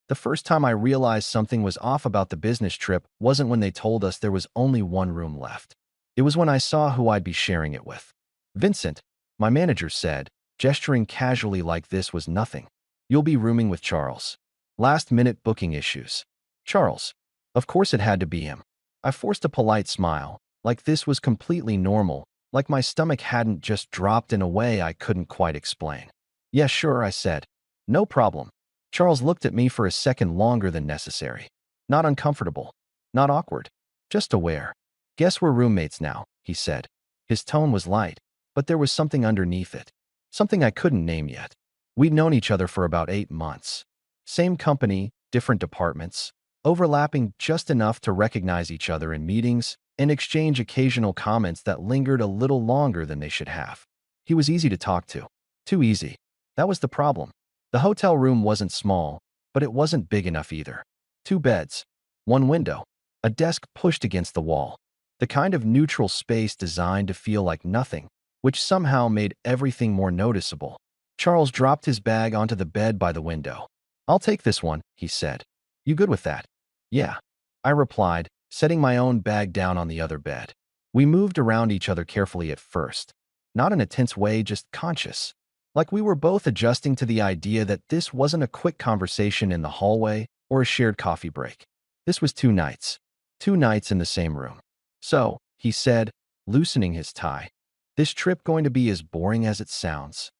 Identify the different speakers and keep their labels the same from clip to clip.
Speaker 1: The first time I realized something was off about the business trip wasn't when they told us there was only one room left. It was when I saw who I'd be sharing it with. Vincent, my manager said, gesturing casually like this was nothing. You'll be rooming with Charles. Last-minute booking issues. Charles. Of course it had to be him. I forced a polite smile, like this was completely normal, like my stomach hadn't just dropped in a way I couldn't quite explain. Yeah, sure, I said. No problem. Charles looked at me for a second longer than necessary. Not uncomfortable. Not awkward. Just aware. Guess we're roommates now, he said. His tone was light, but there was something underneath it. Something I couldn't name yet. We'd known each other for about 8 months. Same company, different departments, overlapping just enough to recognize each other in meetings and exchange occasional comments that lingered a little longer than they should have. He was easy to talk to. Too easy. That was the problem. The hotel room wasn't small, but it wasn't big enough either. 2 beds, 1 window, a desk pushed against the wall. The kind of neutral space designed to feel like nothing, which somehow made everything more noticeable. Charles dropped his bag onto the bed by the window. I'll take this one, he said. You good with that? Yeah, I replied, setting my own bag down on the other bed. We moved around each other carefully at first. Not in a tense way, just conscious. Like we were both adjusting to the idea that this wasn't a quick conversation in the hallway or a shared coffee break. This was 2 nights. 2 nights in the same room. So, he said, loosening his tie, this trip going to be as boring as it sounds?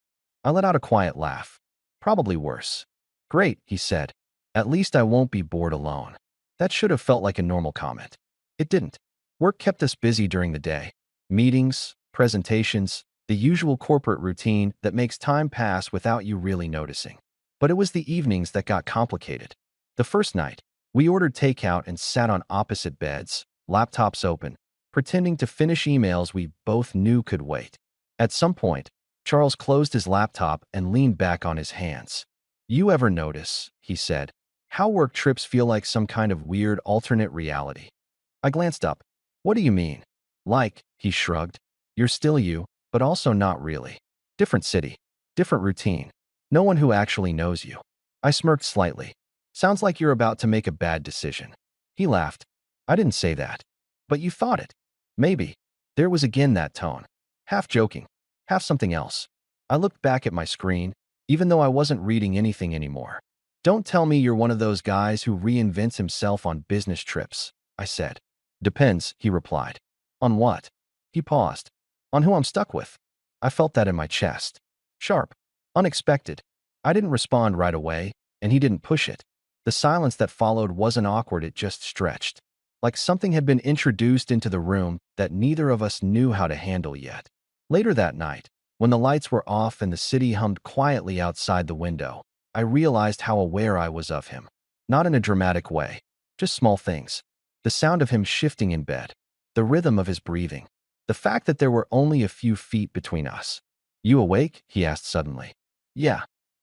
Speaker 1: I let out a quiet laugh. Probably worse. Great, he said. At least I won't be bored alone. That should have felt like a normal comment. It didn't. Work kept us busy during the day. Meetings, presentations, the usual corporate routine that makes time pass without you really noticing. But it was the evenings that got complicated. The first night, we ordered takeout and sat on opposite beds, laptops open, pretending to finish emails we both knew could wait. At some point, Charles closed his laptop and leaned back on his hands. You ever notice, he said, how work trips feel like some kind of weird alternate reality? I glanced up. What do you mean? Like, he shrugged. You're still you, but also not really. Different city, different routine. No one who actually knows you. I smirked slightly. Sounds like you're about to make a bad decision. He laughed. I didn't say that. But you thought it. Maybe. There was again that tone. Half joking, half something else. I looked back at my screen, even though I wasn't reading anything anymore. Don't tell me you're one of those guys who reinvents himself on business trips, I said. Depends, he replied. On what? He paused. On who I'm stuck with. I felt that in my chest. Sharp. Unexpected. I didn't respond right away, and he didn't push it. The silence that followed wasn't awkward, it just stretched. Like something had been introduced into the room that neither of us knew how to handle yet. Later that night, when the lights were off and the city hummed quietly outside the window, I realized how aware I was of him. Not in a dramatic way, just small things. The sound of him shifting in bed, the rhythm of his breathing, the fact that there were only a few feet between us. You awake? He asked suddenly. Yeah.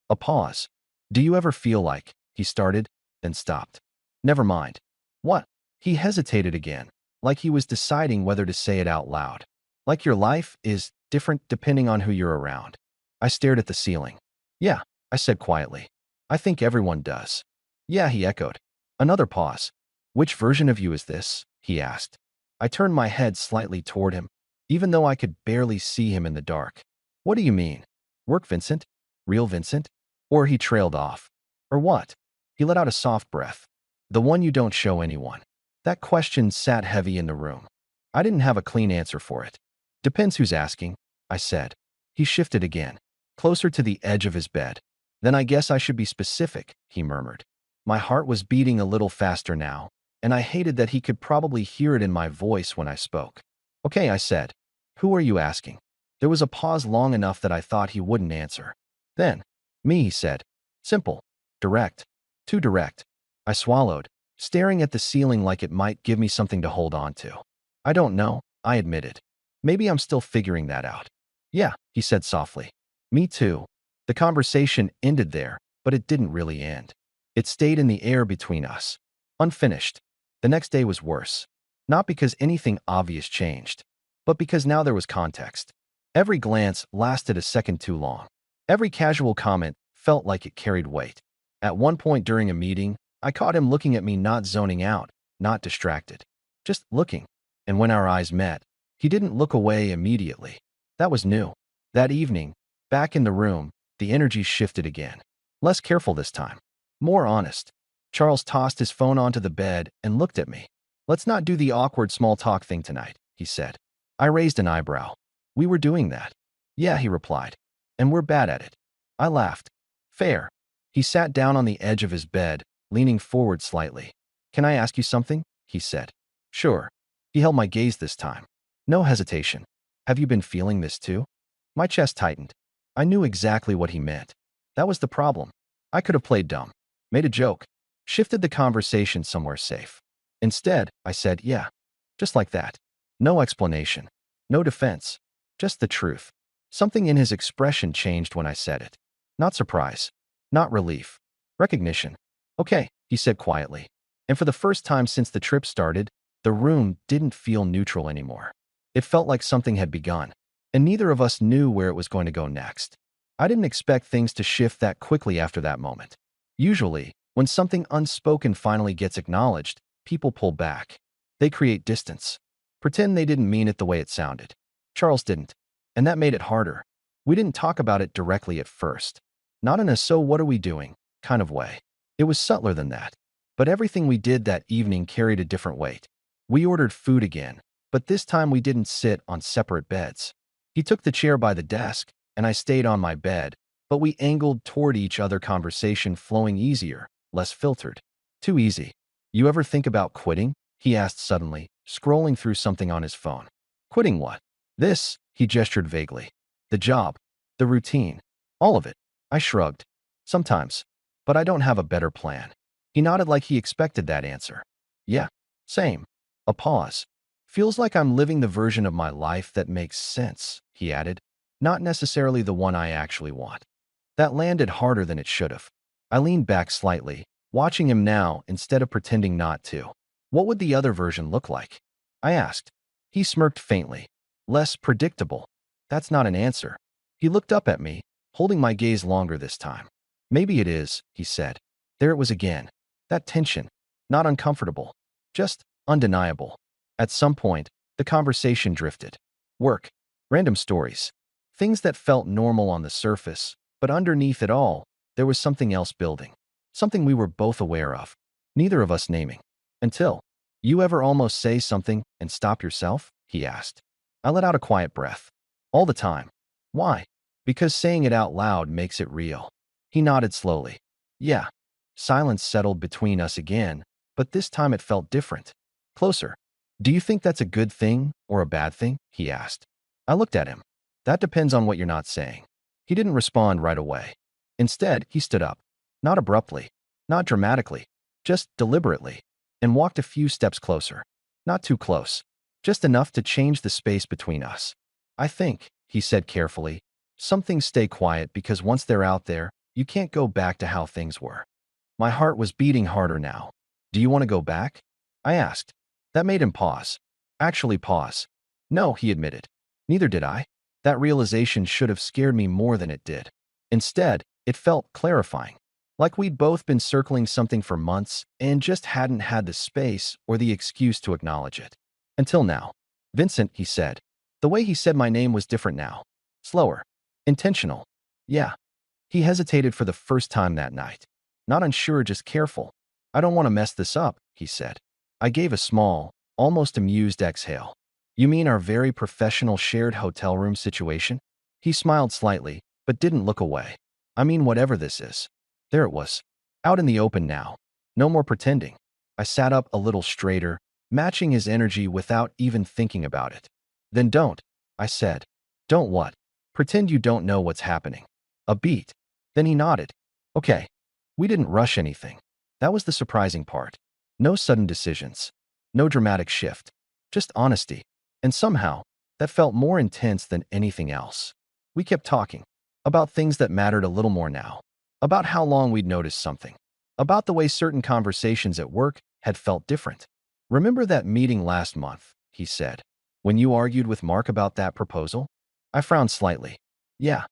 Speaker 1: A pause. Do you ever feel like, he started, then stopped. Never mind. What? He hesitated again, like he was deciding whether to say it out loud. Like your life is different depending on who you're around. I stared at the ceiling. Yeah, I said quietly. I think everyone does. Yeah, he echoed. Another pause. Which version of you is this? He asked. I turned my head slightly toward him, even though I could barely see him in the dark. What do you mean? Work Vincent? Real Vincent? Or he trailed off. Or what? He let out a soft breath. The one you don't show anyone. That question sat heavy in the room. I didn't have a clean answer for it. Depends who's asking, I said. He shifted again, closer to the edge of his bed. Then I guess I should be specific, he murmured. My heart was beating a little faster now, and I hated that he could probably hear it in my voice when I spoke. Okay, I said. Who are you asking? There was a pause long enough that I thought he wouldn't answer. Then, me, he said. Simple. Direct. Too direct. I swallowed, staring at the ceiling like it might give me something to hold on to. I don't know, I admitted. Maybe I'm still figuring that out. Yeah, he said softly. Me too. The conversation ended there, but it didn't really end. It stayed in the air between us. Unfinished. The next day was worse. Not because anything obvious changed, but because now there was context. Every glance lasted a second too long. Every casual comment felt like it carried weight. At one point during a meeting, I caught him looking at me, not zoning out, not distracted, just looking. And when our eyes met, he didn't look away immediately. That was new. That evening, back in the room, the energy shifted again. Less careful this time. More honest. Charles tossed his phone onto the bed and looked at me. "Let's not do the awkward small talk thing tonight," he said. I raised an eyebrow. "We were doing that." "Yeah," he replied. "And we're bad at it." I laughed. "Fair." He sat down on the edge of his bed, leaning forward slightly. "Can I ask you something?" he said. "Sure." He held my gaze this time. No hesitation. "Have you been feeling this too?" My chest tightened. I knew exactly what he meant. That was the problem. I could have played dumb, made a joke, shifted the conversation somewhere safe. Instead, I said, "Yeah." Just like that. No explanation. No defense. Just the truth. Something in his expression changed when I said it. Not surprise. Not relief. Recognition. "Okay," he said quietly. And for the first time since the trip started, the room didn't feel neutral anymore. It felt like something had begun, and neither of us knew where it was going to go next. I didn't expect things to shift that quickly after that moment. Usually, when something unspoken finally gets acknowledged, people pull back. They create distance. Pretend they didn't mean it the way it sounded. Charles didn't, and that made it harder. We didn't talk about it directly at first. Not in a "so what are we doing" kind of way. It was subtler than that. But everything we did that evening carried a different weight. We ordered food again, but this time we didn't sit on separate beds. He took the chair by the desk, and I stayed on my bed, but we angled toward each other, conversation flowing easier, less filtered. Too easy. "You ever think about quitting?" he asked suddenly, scrolling through something on his phone. "Quitting what?" "This," he gestured vaguely. "The job. The routine. All of it." I shrugged. "Sometimes. But I don't have a better plan." He nodded like he expected that answer. "Yeah. Same." A pause. "Feels like I'm living the version of my life that makes sense," he added. "Not necessarily the one I actually want." That landed harder than it should have. I leaned back slightly, watching him now instead of pretending not to. "What would the other version look like?" I asked. He smirked faintly. "Less predictable." That's not an answer. He looked up at me, holding my gaze longer this time. "Maybe it is," he said. There it was again. That tension. Not uncomfortable. Just undeniable. At some point, the conversation drifted. Work. Random stories. Things that felt normal on the surface, but underneath it all, there was something else building. Something we were both aware of. Neither of us naming. Until, "You ever almost say something and stop yourself?" he asked. I let out a quiet breath. "All the time." "Why?" "Because saying it out loud makes it real." He nodded slowly. "Yeah." Silence settled between us again, but this time it felt different. Closer. "Do you think that's a good thing or a bad thing?" he asked. I looked at him. "That depends on what you're not saying." He didn't respond right away. Instead, he stood up. Not abruptly. Not dramatically. Just deliberately. And walked a few steps closer. Not too close. Just enough to change the space between us. "I think," he said carefully, "some things stay quiet because once they're out there, you can't go back to how things were." My heart was beating harder now. "Do you want to go back?" I asked. That made him pause. Actually pause. "No," he admitted. Neither did I. That realization should have scared me more than it did. Instead, it felt clarifying. Like we'd both been circling something for months and just hadn't had the space or the excuse to acknowledge it. Until now. "Vincent," he said. The way he said my name was different now. Slower. Intentional. "Yeah." He hesitated for the first time that night. Not unsure, just careful. "I don't want to mess this up," he said. I gave a small, almost amused exhale. "You mean our very professional shared hotel room situation?" He smiled slightly, but didn't look away. "I mean whatever this is." There it was. Out in the open now. No more pretending. I sat up a little straighter, matching his energy without even thinking about it. "Then don't," I said. "Don't what?" "Pretend you don't know what's happening." A beat. Then he nodded. "Okay." We didn't rush anything. That was the surprising part. No sudden decisions. No dramatic shift. Just honesty. And somehow, that felt more intense than anything else. We kept talking. About things that mattered a little more now. About how long we'd noticed something. About the way certain conversations at work had felt different. "Remember that meeting last month," he said, "when you argued with Mark about that proposal?" I frowned slightly. "Yeah."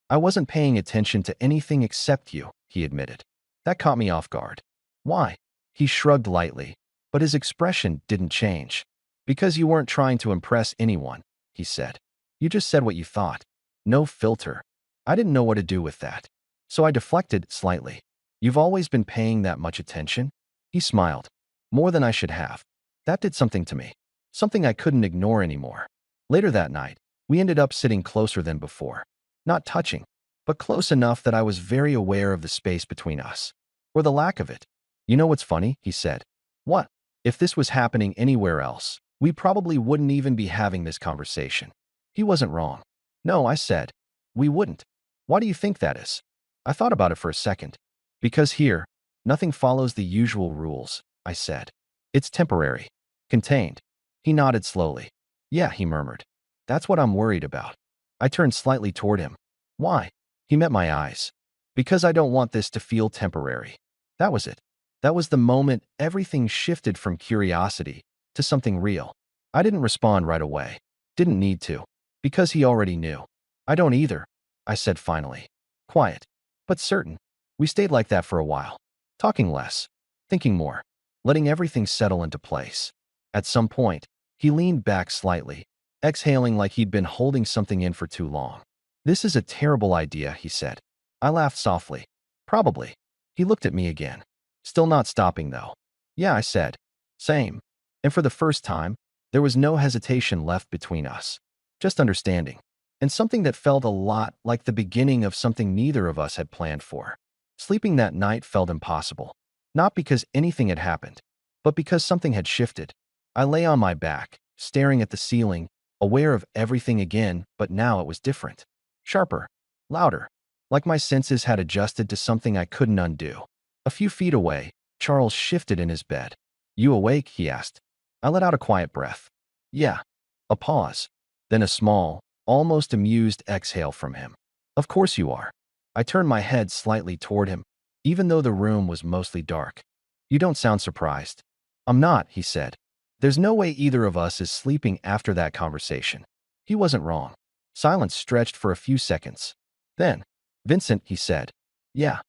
Speaker 1: "I wasn't paying attention to anything except you," he admitted. That caught me off guard. Why? He shrugged lightly, but his expression didn't change. Because you weren't trying to impress anyone, he said. You just said what you thought. No filter. I didn't know what to do with that. So I deflected slightly. You've always been paying that much attention? He smiled. More than I should have. That did something to me. Something I couldn't ignore anymore. Later that night, we ended up sitting closer than before. Not touching, but close enough that I was very aware of the space between us. Or the lack of it. You know what's funny? He said. What? If this was happening anywhere else, we probably wouldn't even be having this conversation. He wasn't wrong. No, I said. We wouldn't. Why do you think that is? I thought about it for a second. Because here, nothing follows the usual rules, I said. It's temporary. Contained. He nodded slowly. Yeah, he murmured. That's what I'm worried about. I turned slightly toward him. Why? He met my eyes. Because I don't want this to feel temporary. That was it. That was the moment everything shifted from curiosity to something real. I didn't respond right away. Didn't need to. Because he already knew. I don't either, I said finally. Quiet, but certain. We stayed like that for a while. Talking less. Thinking more. Letting everything settle into place. At some point, he leaned back slightly, exhaling like he'd been holding something in for too long. This is a terrible idea, he said. I laughed softly. Probably. He looked at me again. Still not stopping, though. Yeah, I said. Same. And for the first time, there was no hesitation left between us. Just understanding. And something that felt a lot like the beginning of something neither of us had planned for. Sleeping that night felt impossible. Not because anything had happened, but because something had shifted. I lay on my back, staring at the ceiling, aware of everything again, but now it was different. Sharper. Louder. Like my senses had adjusted to something I couldn't undo. A few feet away, Charles shifted in his bed. You awake? He asked. I let out a quiet breath. Yeah. A pause. Then a small, almost amused exhale from him. Of course you are. I turned my head slightly toward him, even though the room was mostly dark. You don't sound surprised. I'm not, he said. There's no way either of us is sleeping after that conversation. He wasn't wrong. Silence stretched for a few seconds. Then, Vincent, he said. Yeah.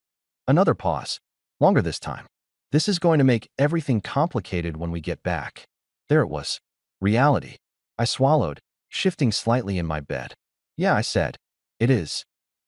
Speaker 1: Another pause. Longer this time. This is going to make everything complicated when we get back. There it was. Reality. I swallowed, shifting slightly in my bed. Yeah, I said. It is.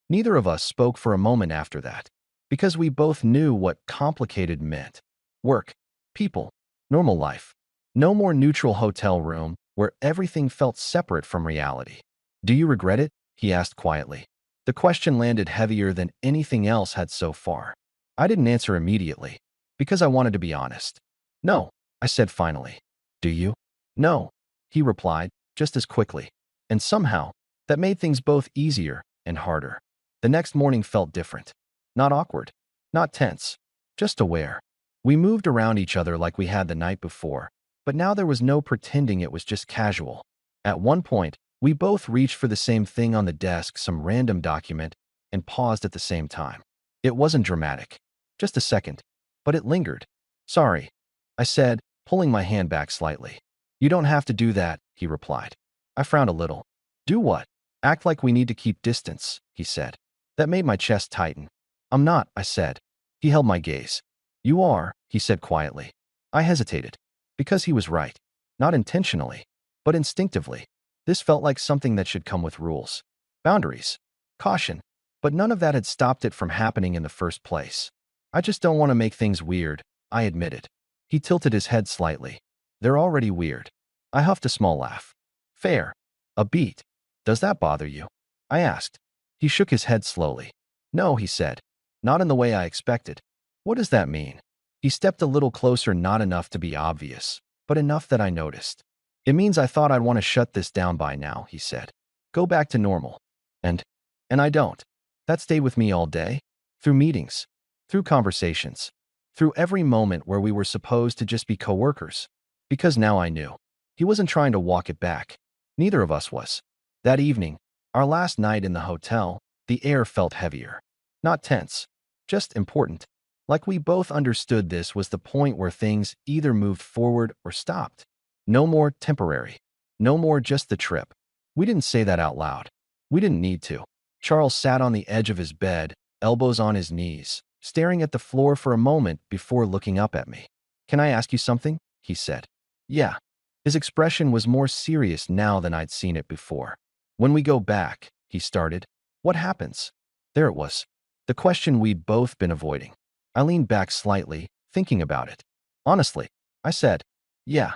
Speaker 1: Neither of us spoke for a moment after that, because we both knew what complicated meant. Work, people, normal life. No more neutral hotel room where everything felt separate from reality. Do you regret it? He asked quietly. The question landed heavier than anything else had so far. I didn't answer immediately, because I wanted to be honest. No, I said finally. Do you? No, he replied, just as quickly. And somehow, that made things both easier and harder. The next morning felt different. Not awkward, not tense, just aware. We moved around each other like we had the night before, but now there was no pretending it was just casual. At one point, we both reached for the same thing on the desk, some random document, and paused at the same time. It wasn't dramatic. Just a second, but it lingered. Sorry, I said, pulling my hand back slightly. You don't have to do that, he replied. I frowned a little. Do what? Act like we need to keep distance, he said. That made my chest tighten. I'm not, I said. He held my gaze. You are, he said quietly. I hesitated. Because he was right. Not intentionally, but instinctively. This felt like something that should come with rules. Boundaries. Caution. But none of that had stopped it from happening in the first place. I just don't want to make things weird, I admitted. He tilted his head slightly. They're already weird. I huffed a small laugh. Fair. A beat. Does that bother you? I asked. He shook his head slowly. No, he said. Not in the way I expected. What does that mean? He stepped a little closer, not enough to be obvious, but enough that I noticed. It means I thought I'd want to shut this down by now, he said. Go back to normal. And I don't. That stayed with me all day. Through meetings. Through conversations. Through every moment where we were supposed to just be coworkers. Because now I knew. He wasn't trying to walk it back. Neither of us was. That evening, our last night in the hotel, the air felt heavier. Not tense. Just important. Like we both understood this was the point where things either moved forward or stopped. No more temporary. No more just the trip. We didn't say that out loud. We didn't need to. Charles sat on the edge of his bed, elbows on his knees, staring at the floor for a moment before looking up at me. Can I ask you something? He said. Yeah. His expression was more serious now than I'd seen it before. When we go back, he started, what happens? There it was. The question we'd both been avoiding. I leaned back slightly, thinking about it. Honestly, I said, yeah,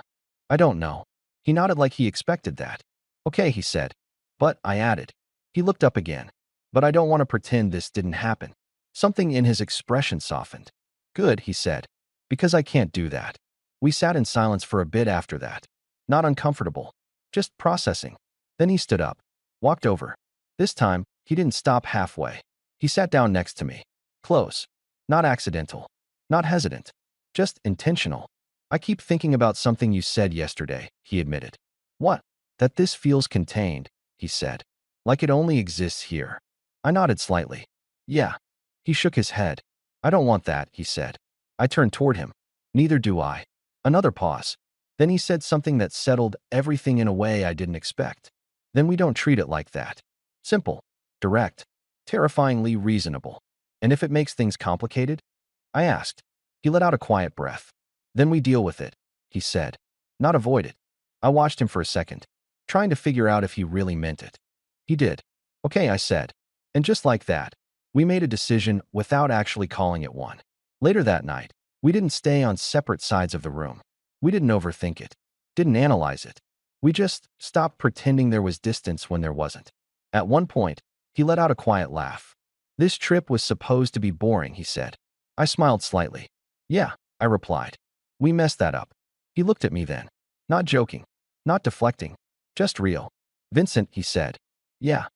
Speaker 1: I don't know. He nodded like he expected that. Okay, he said. But, I added. He looked up again. But I don't want to pretend this didn't happen. Something in his expression softened. Good, he said. Because I can't do that. We sat in silence for a bit after that. Not uncomfortable. Just processing. Then he stood up. Walked over. This time, he didn't stop halfway. He sat down next to me. Close. Not accidental. Not hesitant. Just intentional. I keep thinking about something you said yesterday, he admitted. What? That this feels contained, he said. Like it only exists here. I nodded slightly. Yeah. He shook his head. I don't want that, he said. I turned toward him. Neither do I. Another pause. Then he said something that settled everything in a way I didn't expect. Then we don't treat it like that. Simple. Direct. Terrifyingly reasonable. And if it makes things complicated? I asked. He let out a quiet breath. Then we deal with it, he said. Not avoid it. I watched him for a second, trying to figure out if he really meant it. He did. Okay, I said. And just like that, we made a decision without actually calling it one. Later that night, we didn't stay on separate sides of the room. We didn't overthink it. Didn't analyze it. We just stopped pretending there was distance when there wasn't. At one point, he let out a quiet laugh. This trip was supposed to be boring, he said. I smiled slightly. Yeah, I replied. We messed that up. He looked at me then. Not joking. Not deflecting. Just real. Vincent, he said. Yeah.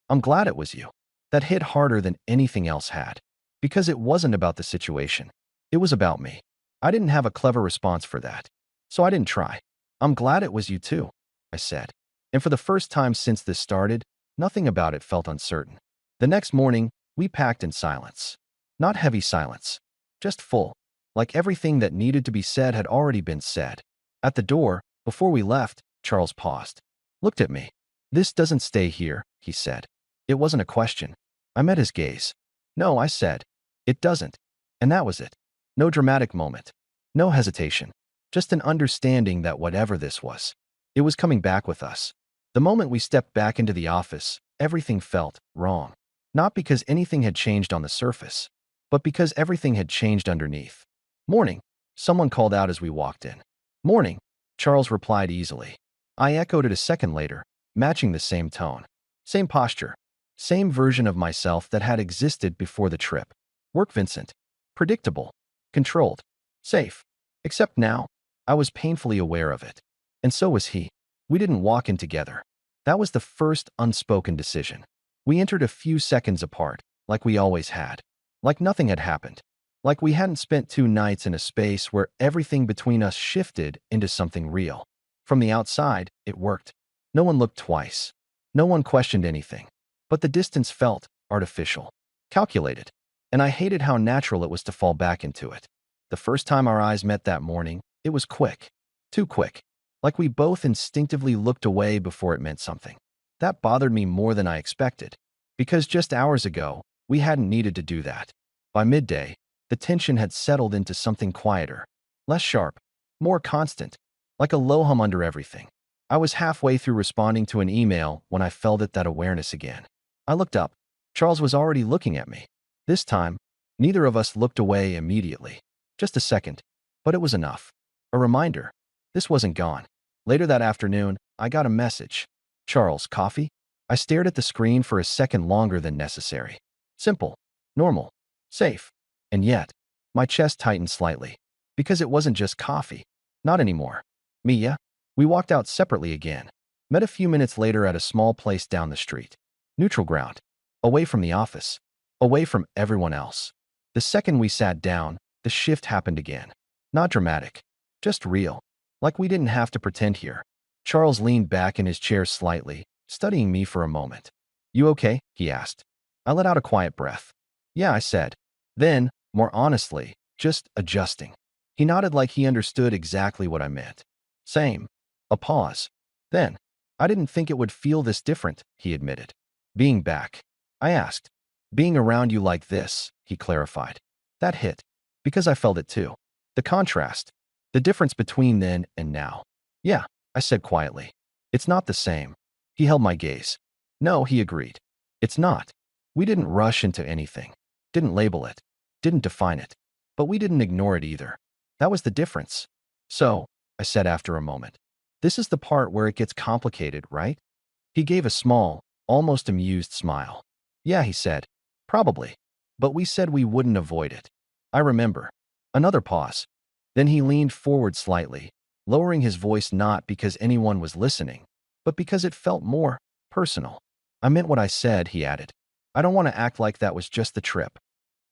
Speaker 1: I'm glad it was you. That hit harder than anything else had. Because it wasn't about the situation. It was about me. I didn't have a clever response for that. So I didn't try. I'm glad it was you too, I said. And for the first time since this started, nothing about it felt uncertain. The next morning, we packed in silence. Not heavy silence. Just full. Like everything that needed to be said had already been said. At the door, before we left, Charles paused. Looked at me. This doesn't stay here, he said. It wasn't a question. I met his gaze. No, I said. It doesn't. And that was it. No dramatic moment. No hesitation. Just an understanding that whatever this was, it was coming back with us. The moment we stepped back into the office, everything felt wrong. Not because anything had changed on the surface, but because everything had changed underneath. Morning, someone called out as we walked in. Morning, Charles replied easily. I echoed it a second later, matching the same tone. Same posture. Same version of myself that had existed before the trip. Work Vincent. Predictable. Controlled. Safe. Except now, I was painfully aware of it. And so was he. We didn't walk in together. That was the first unspoken decision. We entered a few seconds apart, like we always had. Like nothing had happened. Like we hadn't spent 2 nights in a space where everything between us shifted into something real. From the outside, it worked. No one looked twice. No one questioned anything. But the distance felt artificial. Calculated. And I hated how natural it was to fall back into it. The first time our eyes met that morning, it was quick. Too quick. Like we both instinctively looked away before it meant something. That bothered me more than I expected. Because just hours ago, we hadn't needed to do that. By midday, the tension had settled into something quieter. Less sharp. More constant. Like a low hum under everything. I was halfway through responding to an email when I felt that awareness again. I looked up. Charles was already looking at me. This time, neither of us looked away immediately. Just a second. But it was enough. A reminder. This wasn't gone. Later that afternoon, I got a message. Charles, coffee? I stared at the screen for a second longer than necessary. Simple. Normal. Safe. And yet, my chest tightened slightly. Because it wasn't just coffee. Not anymore. Mia? We walked out separately again. Met a few minutes later at a small place down the street. Neutral ground. Away from the office. Away from everyone else. The second we sat down, the shift happened again. Not dramatic. Just real. Like we didn't have to pretend here. Charles leaned back in his chair slightly, studying me for a moment. You okay? He asked. I let out a quiet breath. Yeah, I said. Then, more honestly, just adjusting. He nodded like he understood exactly what I meant. Same. A pause. Then, I didn't think it would feel this different, he admitted. Being back. I asked. Being around you like this, he clarified. That hit. Because I felt it too. The contrast. The difference between then and now. Yeah, I said quietly. It's not the same. He held my gaze. No, he agreed. It's not. We didn't rush into anything. Didn't label it. Didn't define it. But we didn't ignore it either. That was the difference. So, I said after a moment. This is the part where it gets complicated, right? He gave a small, almost amused smile. Yeah, he said. Probably. But we said we wouldn't avoid it. I remember. Another pause. Then he leaned forward slightly, lowering his voice not because anyone was listening, but because it felt more personal. I meant what I said, he added. I don't want to act like that was just the trip.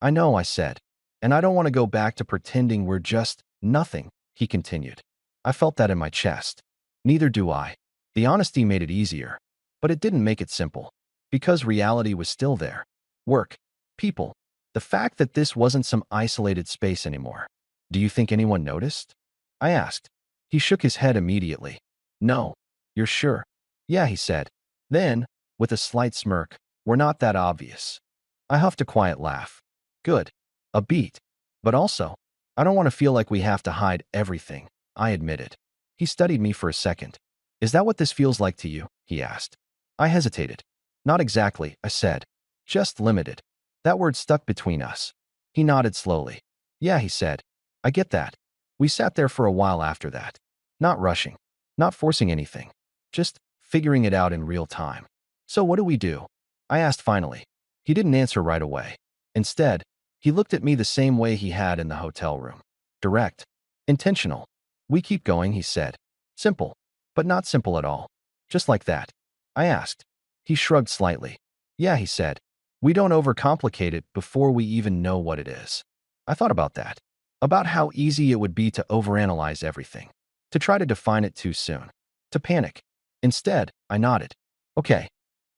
Speaker 1: I know, I said. And I don't want to go back to pretending we're just nothing, he continued. I felt that in my chest. Neither do I. The honesty made it easier, but it didn't make it simple. Because reality was still there. Work. People. The fact that this wasn't some isolated space anymore. Do you think anyone noticed? I asked. He shook his head immediately. No. You're sure? Yeah, he said. Then, with a slight smirk, we're not that obvious. I huffed a quiet laugh. Good. A beat. But also, I don't want to feel like we have to hide everything, I admitted. He studied me for a second. Is that what this feels like to you? He asked. I hesitated. Not exactly, I said. Just limited. That word stuck between us. He nodded slowly. Yeah, he said. I get that. We sat there for a while after that. Not rushing. Not forcing anything. Just figuring it out in real time. So what do we do? I asked finally. He didn't answer right away. Instead, he looked at me the same way he had in the hotel room. Direct. Intentional. We keep going, he said. Simple. But not simple at all. Just like that. I asked. He shrugged slightly. Yeah, he said. We don't overcomplicate it before we even know what it is. I thought about that. About how easy it would be to overanalyze everything. To try to define it too soon. To panic. Instead, I nodded. Okay.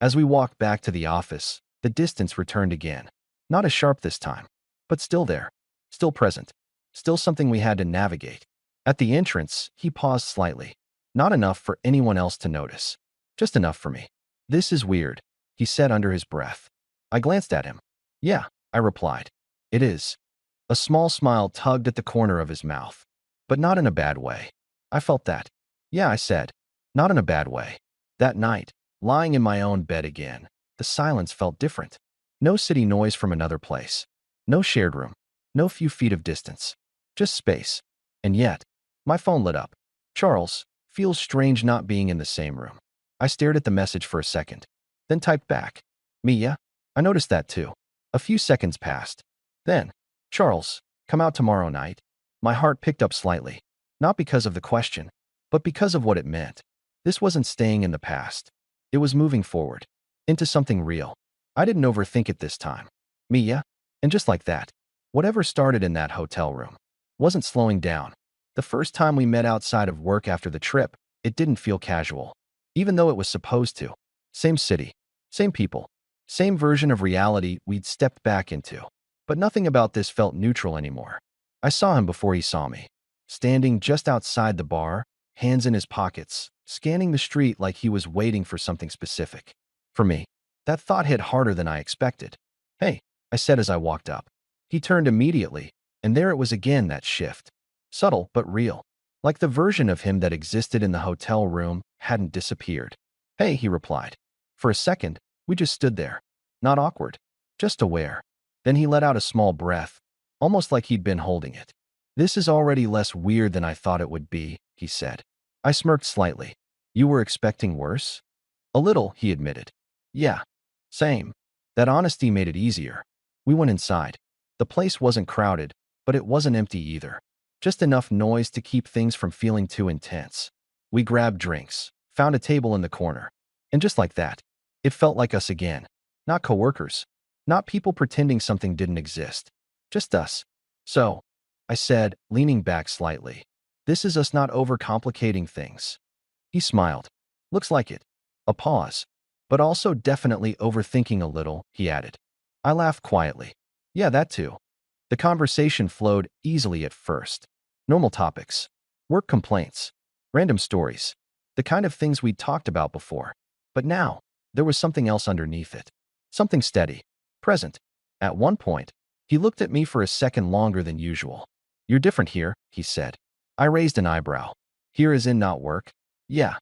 Speaker 1: As we walked back to the office, the distance returned again. Not as sharp this time, but still there. Still present. Still something we had to navigate. At the entrance, he paused slightly. Not enough for anyone else to notice. Just enough for me. This is weird, he said under his breath. I glanced at him. Yeah, I replied. It is. A small smile tugged at the corner of his mouth. But not in a bad way. I felt that. Yeah, I said. Not in a bad way. That night, lying in my own bed again, the silence felt different. No city noise from another place. No shared room. No few feet of distance. Just space. And yet, my phone lit up. Charles, feels strange not being in the same room. I stared at the message for a second, then typed back. Mia? I noticed that too. A few seconds passed. Then, Charles, come out tomorrow night? My heart picked up slightly. Not because of the question, but because of what it meant. This wasn't staying in the past. It was moving forward. Into something real. I didn't overthink it this time. Mia? And just like that, whatever started in that hotel room wasn't slowing down. The first time we met outside of work after the trip, it didn't feel casual. Even though it was supposed to. Same city. Same people. Same version of reality we'd stepped back into. But nothing about this felt neutral anymore. I saw him before he saw me. Standing just outside the bar, hands in his pockets, scanning the street like he was waiting for something specific. For me, that thought hit harder than I expected. Hey, I said as I walked up. He turned immediately, and there it was again, that shift. Subtle but real. Like the version of him that existed in the hotel room hadn't disappeared. Hey, he replied. For a second, we just stood there. Not awkward. Just aware. Then he let out a small breath, almost like he'd been holding it. This is already less weird than I thought it would be, he said. I smirked slightly. You were expecting worse? A little, he admitted. Yeah. Same. That honesty made it easier. We went inside. The place wasn't crowded, but it wasn't empty either. Just enough noise to keep things from feeling too intense. We grabbed drinks, found a table in the corner. And just like that, it felt like us again. Not coworkers. Not people pretending something didn't exist. Just us. So, I said, leaning back slightly. This is us not overcomplicating things. He smiled. Looks like it. A pause. But also definitely overthinking a little, he added. I laughed quietly. Yeah, that too. The conversation flowed easily at first. Normal topics. Work complaints. Random stories. The kind of things we'd talked about before. But now, there was something else underneath it. Something steady. Present. At one point, He looked at me for a second longer than usual. You're different here, he said. I raised an eyebrow. Here as in not work? Yeah.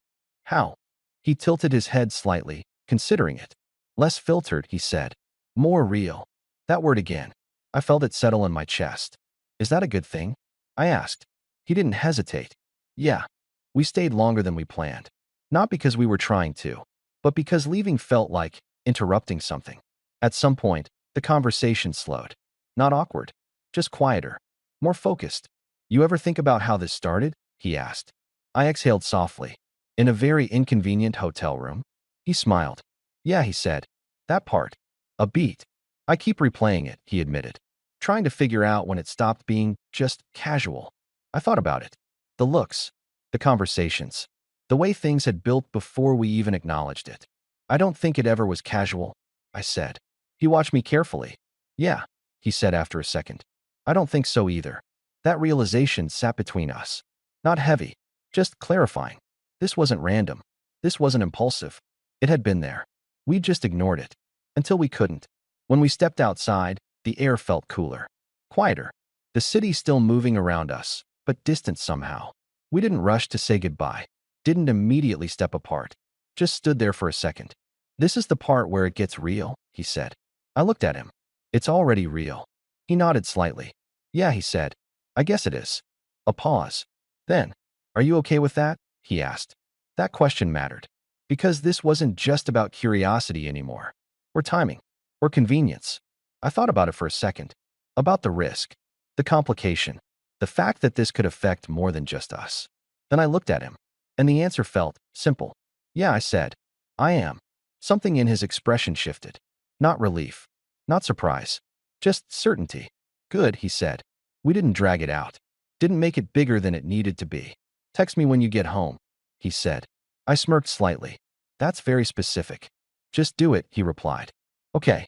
Speaker 1: How? He tilted his head slightly, considering it. Less filtered, he said. More real. That word again. I felt it settle in my chest. Is that a good thing? I asked. He didn't hesitate. Yeah. We stayed longer than we planned. Not because we were trying to, but because leaving felt like interrupting something. At some point, the conversation slowed. Not awkward, just quieter, more focused. You ever think about how this started? He asked. I exhaled softly. In a very inconvenient hotel room? He smiled. Yeah, he said. That part. A beat. I keep replaying it, he admitted, trying to figure out when it stopped being just casual. I thought about it. The looks, the conversations, the way things had built before we even acknowledged it. I don't think it ever was casual, I said. He watched me carefully. Yeah, he said after a second. I don't think so either. That realization sat between us. Not heavy, just clarifying. This wasn't random. This wasn't impulsive. It had been there. We just ignored it. Until we couldn't. When we stepped outside, the air felt cooler. Quieter. The city still moving around us, but distant somehow. We didn't rush to say goodbye. Didn't immediately step apart. Just stood there for a second. This is the part where it gets real, he said. I looked at him. It's already real. He nodded slightly. Yeah, he said. I guess it is. A pause. Then, are you okay with that? He asked. That question mattered. Because this wasn't just about curiosity anymore. Or timing. Or convenience. I thought about it for a second. About the risk. The complication. The fact that this could affect more than just us. Then I looked at him. And the answer felt simple. Yeah, I said. I am. Something in his expression shifted. Not relief. Not surprise. Just certainty. Good, he said. We didn't drag it out. Didn't make it bigger than it needed to be. Text me when you get home, he said. I smirked slightly. That's very specific. Just do it, he replied. Okay.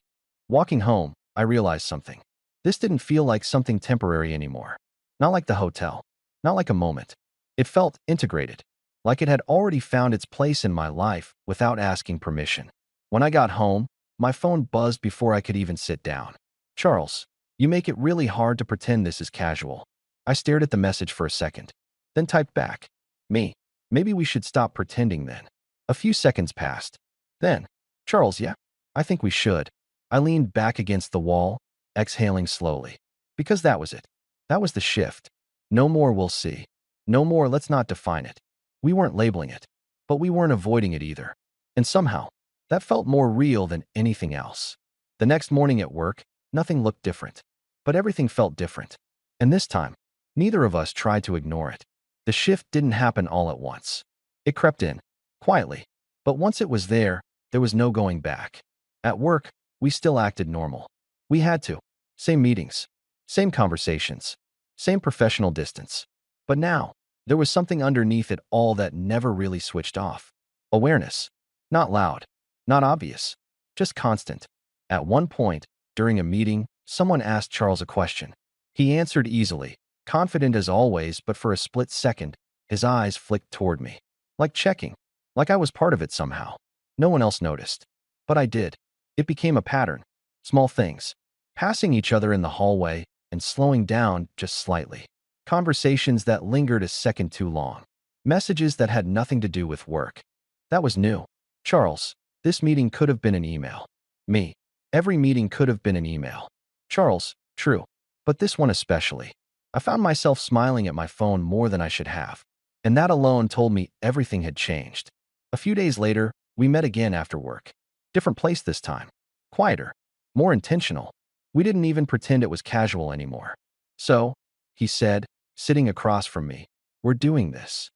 Speaker 1: Walking home, I realized something. This didn't feel like something temporary anymore. Not like the hotel. Not like a moment. It felt integrated. Like it had already found its place in my life without asking permission. When I got home, my phone buzzed before I could even sit down. Charles, you make it really hard to pretend this is casual. I stared at the message for a second, then typed back. Me. Maybe we should stop pretending then. A few seconds passed. Then, Charles, yeah? I think we should. I leaned back against the wall, exhaling slowly. Because that was it. That was the shift. No more we'll see. No more let's not define it. We weren't labeling it, but we weren't avoiding it either. And somehow, that felt more real than anything else. The next morning at work, nothing looked different, but everything felt different. And this time, neither of us tried to ignore it. The shift didn't happen all at once. It crept in, quietly, but once it was there was no going back. At work, we still acted normal. We had to. Same meetings, same conversations, same professional distance. But now, there was something underneath it all that never really switched off. Awareness. Not loud, not obvious, just constant. At one point, during a meeting, someone asked Charles a question. He answered easily, confident as always, but for a split second, his eyes flicked toward me. Like checking. Like I was part of it somehow. No one else noticed. But I did. It became a pattern. Small things. Passing each other in the hallway and slowing down just slightly. Conversations that lingered a second too long. Messages that had nothing to do with work. That was new. Charles, this meeting could have been an email. Me. Every meeting could have been an email. Charles, true. But this one especially. I found myself smiling at my phone more than I should have. And that alone told me everything had changed. A few days later, we met again after work. Different place this time. Quieter. More intentional. We didn't even pretend it was casual anymore. So, he said, sitting across from me, we're doing this.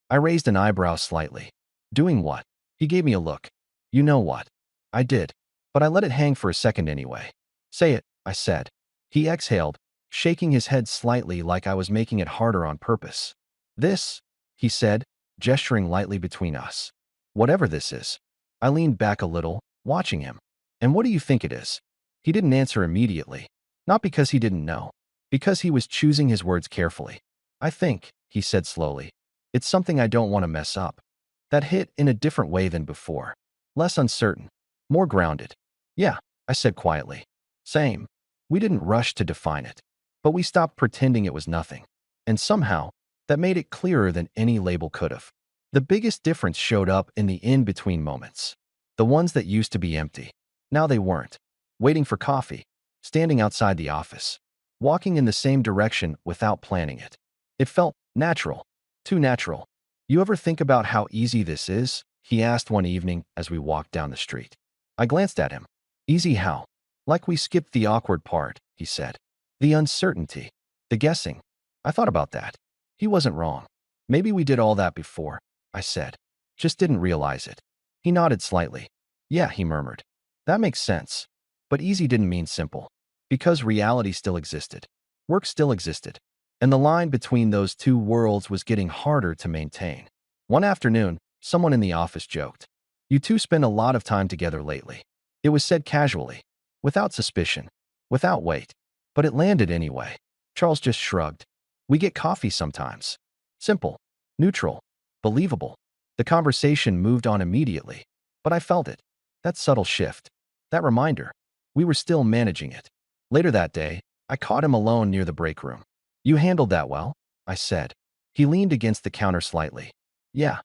Speaker 1: I raised an eyebrow slightly. Doing what? He gave me a look. You know what? I did. But I let it hang for a second anyway. Say it, I said. He exhaled, shaking his head slightly like I was making it harder on purpose. This, he said, gesturing lightly between us. Whatever this is. I leaned back a little, watching him. And what do you think it is? He didn't answer immediately. Not because he didn't know. Because he was choosing his words carefully. I think, he said slowly, it's something I don't want to mess up. That hit in a different way than before. Less uncertain. More grounded. Yeah, I said quietly. Same. We didn't rush to define it, but we stopped pretending it was nothing. And somehow, that made it clearer than any label could have. The biggest difference showed up in the in-between moments. The ones that used to be empty. Now they weren't. Waiting for coffee, standing outside the office, walking in the same direction without planning it. It felt natural. Too natural. You ever think about how easy this is? He asked one evening as we walked down the street. I glanced at him. Easy how? Like we skipped the awkward part, he said. The uncertainty. The guessing. I thought about that. He wasn't wrong. Maybe we did all that before, I said. Just didn't realize it. He nodded slightly. Yeah, he murmured. That makes sense. But easy didn't mean simple. Because reality still existed. Work still existed. And the line between those two worlds was getting harder to maintain. One afternoon, someone in the office joked, "You two spend a lot of time together lately." It was said casually, without suspicion, without weight. But it landed anyway. Charles just shrugged. We get coffee sometimes. Simple, neutral, believable. The conversation moved on immediately. But I felt it. That subtle shift. That reminder. We were still managing it. Later that day, I caught him alone near the break room. You handled that well, I said. He leaned against the counter slightly. Yeah.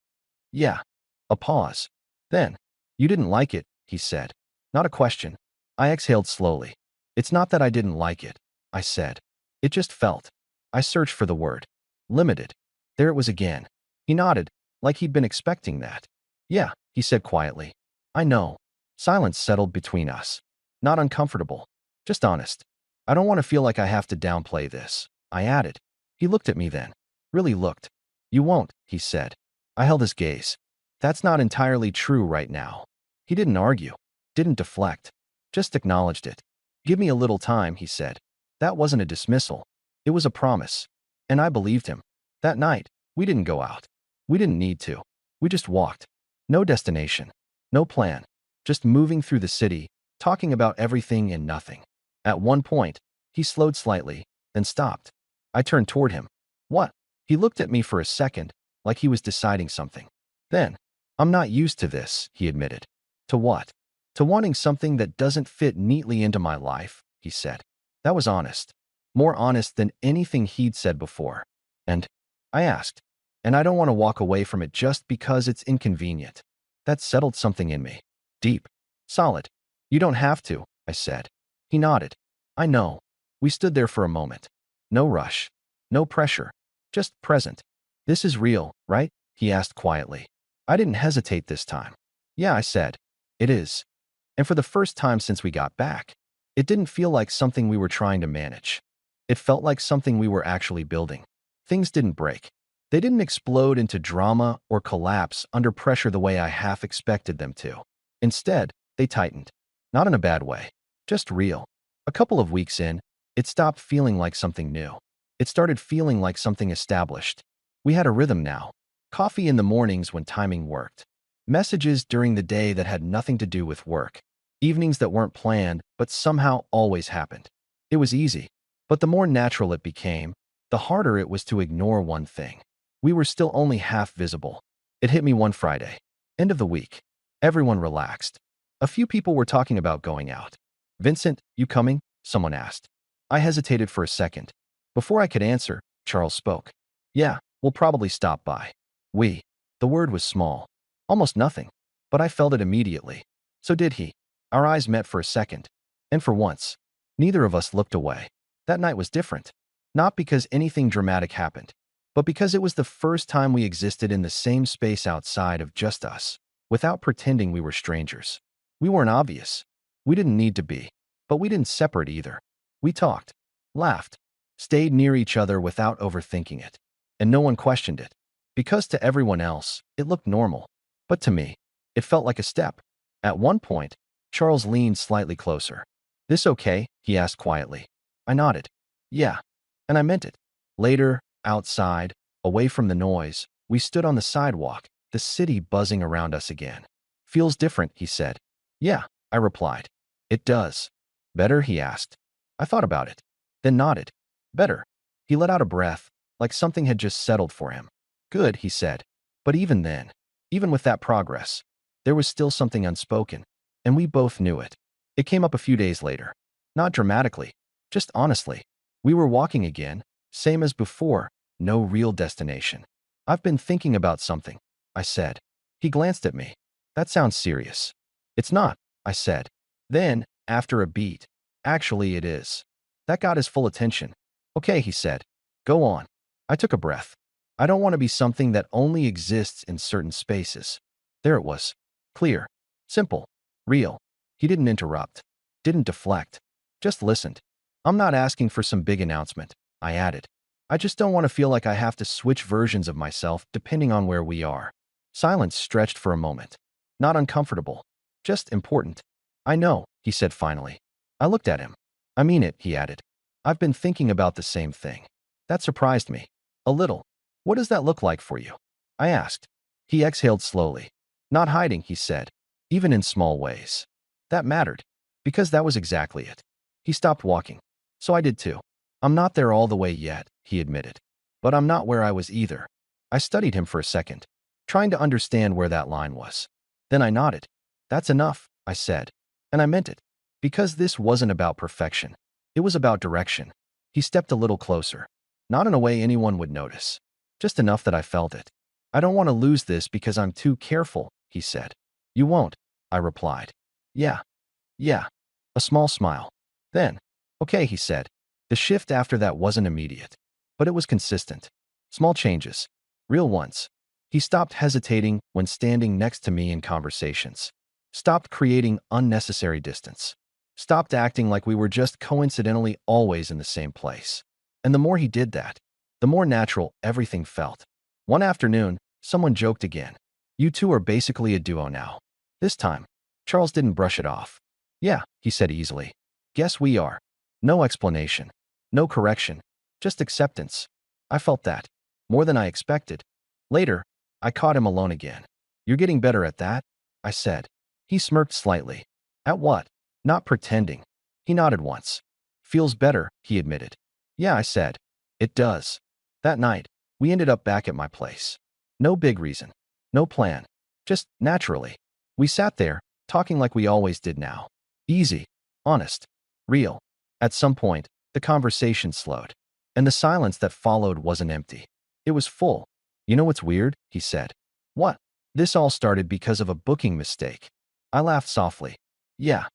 Speaker 1: A pause. Then, you didn't like it, he said. Not a question. I exhaled slowly. It's not that I didn't like it, I said. It just felt. I searched for the word. Limited. There it was again. He nodded, like he'd been expecting that. Yeah, he said quietly. I know. Silence settled between us. Not uncomfortable. Just honest. I don't want to feel like I have to downplay this, I added. He looked at me then. Really looked. You won't, he said. I held his gaze. That's not entirely true right now. He didn't argue. Didn't deflect. Just acknowledged it. Give me a little time, he said. That wasn't a dismissal. It was a promise. And I believed him. That night, we didn't go out. We didn't need to. We just walked. No destination. No plan. Just moving through the city, talking about everything and nothing. At one point, he slowed slightly, then stopped. I turned toward him. What? He looked at me for a second, like he was deciding something. Then, I'm not used to this, he admitted. To what? To wanting something that doesn't fit neatly into my life, he said. That was honest. More honest than anything he'd said before. And I asked, and I don't want to walk away from it just because it's inconvenient. That settled something in me. Deep. Solid. You don't have to, I said. He nodded. I know. We stood there for a moment. No rush. No pressure. Just present. This is real, right? He asked quietly. I didn't hesitate this time. Yeah, I said. It is. And for the first time since we got back, it didn't feel like something we were trying to manage. It felt like something we were actually building. Things didn't break. They didn't explode into drama or collapse under pressure the way I half expected them to. Instead, they tightened. Not in a bad way. Just real. A couple of weeks in, it stopped feeling like something new. It started feeling like something established. We had a rhythm now. Coffee in the mornings when timing worked. Messages during the day that had nothing to do with work. Evenings that weren't planned, but somehow always happened. It was easy. But the more natural it became, the harder it was to ignore one thing. We were still only half visible. It hit me one Friday. End of the week. Everyone relaxed. A few people were talking about going out. Vincent, you coming? Someone asked. I hesitated for a second. Before I could answer, Charles spoke. Yeah, we'll probably stop by. We. The word was small. Almost nothing. But I felt it immediately. So did he. Our eyes met for a second. And for once, neither of us looked away. That night was different. Not because anything dramatic happened, but because it was the first time we existed in the same space outside of just us, without pretending we were strangers. We weren't obvious. We didn't need to be. But we didn't separate either. We talked, laughed, stayed near each other without overthinking it. And no one questioned it. Because to everyone else, it looked normal. But to me, it felt like a step. At one point, Charles leaned slightly closer. This okay? He asked quietly. I nodded. Yeah. And I meant it. Later, outside, away from the noise, we stood on the sidewalk, the city buzzing around us again. Feels different, he said. Yeah, I replied. It does. Better, he asked. I thought about it, then nodded. Better. He let out a breath, like something had just settled for him. Good, he said. But even then, even with that progress, there was still something unspoken, and we both knew it. It came up a few days later. Not dramatically, Just honestly. We were walking again, same as before, no real destination. I've been thinking about something, I said. He glanced at me. That sounds serious. It's not, I said. Then, after a beat, actually it is. That got his full attention. Okay, he said. Go on. I took a breath. I don't want to be something that only exists in certain spaces. There it was. Clear. Simple. Real. He didn't interrupt. Didn't deflect. Just listened. I'm not asking for some big announcement, I added. I just don't want to feel like I have to switch versions of myself depending on where we are. Silence stretched for a moment. Not uncomfortable. Just important. I know, he said finally. I looked at him. I mean it, he added. I've been thinking about the same thing. That surprised me. A little. What does that look like for you? I asked. He exhaled slowly. Not hiding, he said. Even in small ways. That mattered. Because that was exactly it. He stopped walking. So I did too. I'm not there all the way yet, he admitted. But I'm not where I was either. I studied him for a second, trying to understand where that line was. Then I nodded. That's enough, I said. And I meant it. Because this wasn't about perfection. It was about direction. He stepped a little closer. Not in a way anyone would notice. Just enough that I felt it. I don't want to lose this because I'm too careful, he said. You won't, I replied. Yeah. Yeah. A small smile. Then, okay, he said. The shift after that wasn't immediate, but it was consistent. Small changes. Real ones. He stopped hesitating when standing next to me in conversations. Stopped creating unnecessary distance. Stopped acting like we were just coincidentally always in the same place. And the more he did that, the more natural everything felt. One afternoon, someone joked again. You two are basically a duo now. This time, Charles didn't brush it off. Yeah, he said easily. Guess we are. No explanation. No correction. Just acceptance. I felt that. More than I expected. Later, I caught him alone again. You're getting better at that? I said. He smirked slightly. At what? Not pretending. He nodded once. Feels better, he admitted. Yeah, I said. It does. That night, we ended up back at my place. No big reason. No plan. Just naturally. We sat there, talking like we always did now. Easy. Honest. Real. At some point, the conversation slowed. And the silence that followed wasn't empty. It was full. You know what's weird? He said. What? This all started because of a booking mistake. I laughed softly. Yeah.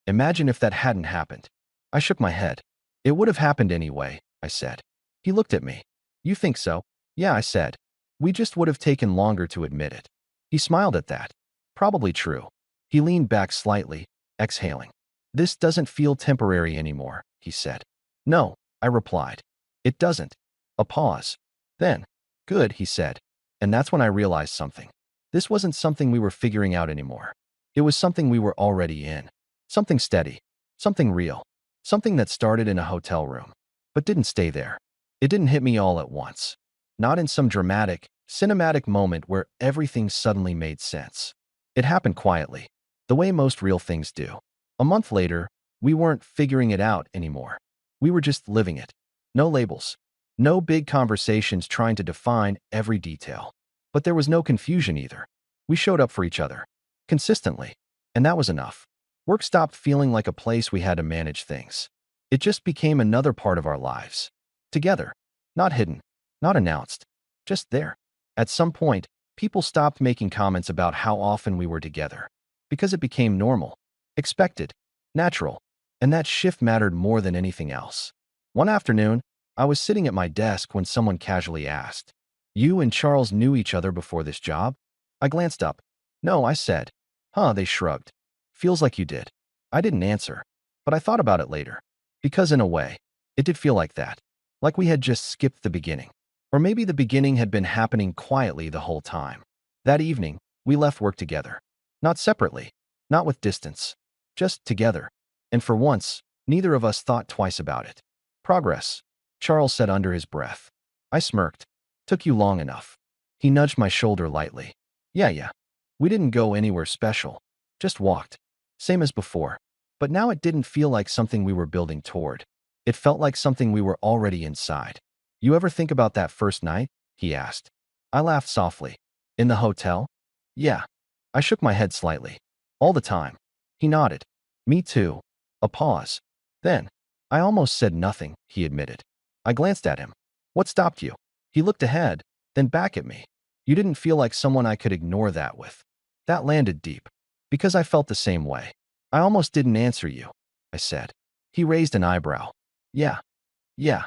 Speaker 1: Imagine if that hadn't happened. I shook my head. It would have happened anyway, I said. He looked at me. You think so? Yeah, I said. We just would have taken longer to admit it. He smiled at that. Probably true. He leaned back slightly, exhaling. This doesn't feel temporary anymore, he said. No, I replied. It doesn't. A pause. Then, good, he said. And that's when I realized something. This wasn't something we were figuring out anymore. It was something we were already in. Something steady. Something real. Something that started in a hotel room, but didn't stay there. It didn't hit me all at once. Not in some dramatic, cinematic moment where everything suddenly made sense. It happened quietly, the way most real things do. A month later, we weren't figuring it out anymore. We were just living it. No labels. No big conversations trying to define every detail. But there was no confusion either. We showed up for each other. Consistently. And that was enough. Work stopped feeling like a place we had to manage things. It just became another part of our lives. Together. Not hidden. Not announced. Just there. At some point, people stopped making comments about how often we were together. Because it became normal. Expected. Natural. And that shift mattered more than anything else. One afternoon, I was sitting at my desk when someone casually asked, You and Charles knew each other before this job? I glanced up. No, I said. Huh, they shrugged. Feels like you did. I didn't answer, but I thought about it later. Because in a way, it did feel like that. Like we had just skipped the beginning. Or maybe the beginning had been happening quietly the whole time. That evening, we left work together. Not separately. Not with distance. Just together. And for once, neither of us thought twice about it. Progress, Charles said under his breath. I smirked. Took you long enough. He nudged my shoulder lightly. Yeah. We didn't go anywhere special. Just walked. Same as before. But now it didn't feel like something we were building toward. It felt like something we were already inside. You ever think about that first night? He asked. I laughed softly. In the hotel? Yeah. I shook my head slightly. All the time. He nodded. Me too. A pause. Then, I almost said nothing, he admitted. I glanced at him. What stopped you? He looked ahead, then back at me. You didn't feel like someone I could ignore that with. That landed deep. Because I felt the same way. I almost didn't answer you, I said. He raised an eyebrow. Yeah, yeah.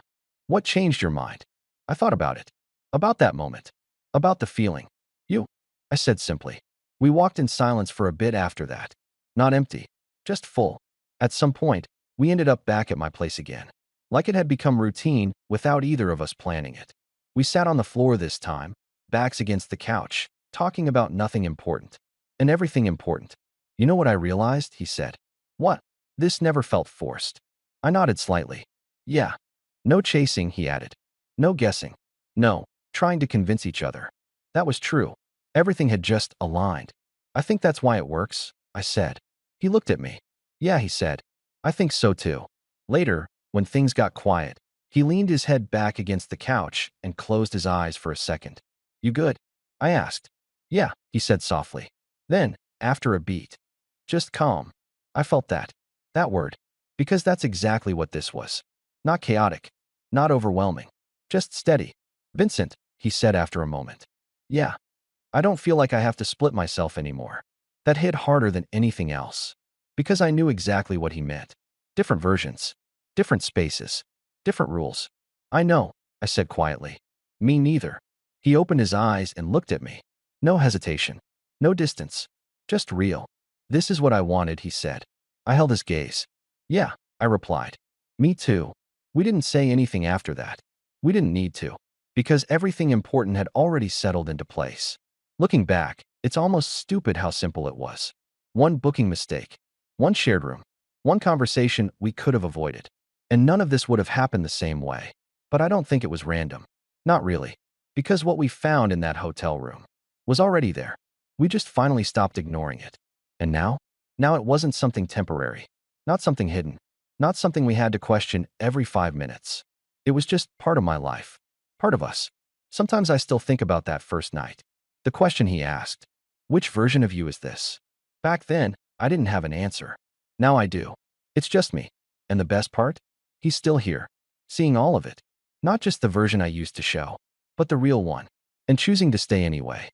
Speaker 1: What changed your mind? I thought about it. About that moment. About the feeling. You, I said simply. We walked in silence for a bit after that. Not empty, just full. At some point, we ended up back at my place again. Like it had become routine without either of us planning it. We sat on the floor this time, backs against the couch, talking about nothing important. And everything important. You know what I realized? He said. What? This never felt forced. I nodded slightly. Yeah. No chasing, he added. No guessing. No, trying to convince each other. That was true. Everything had just aligned. I think that's why it works, I said. He looked at me. Yeah, he said. I think so too. Later, when things got quiet, he leaned his head back against the couch and closed his eyes for a second. You good? I asked. Yeah, he said softly. Then, after a beat, just calm. I felt that. That word. Because that's exactly what this was. Not chaotic. Not overwhelming. Just steady. Vincent, he said after a moment. Yeah. I don't feel like I have to split myself anymore. That hit harder than anything else. Because I knew exactly what he meant. Different versions. Different spaces. Different rules. I know, I said quietly. Me neither. He opened his eyes and looked at me. No hesitation. No distance. Just real. This is what I wanted, he said. I held his gaze. Yeah, I replied. Me too. We didn't say anything after that. We didn't need to. Because everything important had already settled into place. Looking back, it's almost stupid how simple it was. One booking mistake. One shared room. One conversation we could have avoided. And none of this would have happened the same way. But I don't think it was random. Not really. Because what we found in that hotel room was already there. We just finally stopped ignoring it. And now? Now it wasn't something temporary. Not something hidden. Not something we had to question every 5 minutes. It was just part of my life. Part of us. Sometimes I still think about that first night. The question he asked. Which version of you is this? Back then, I didn't have an answer. Now I do. It's just me. And the best part? He's still here. Seeing all of it. Not just the version I used to show, but the real one. And choosing to stay anyway.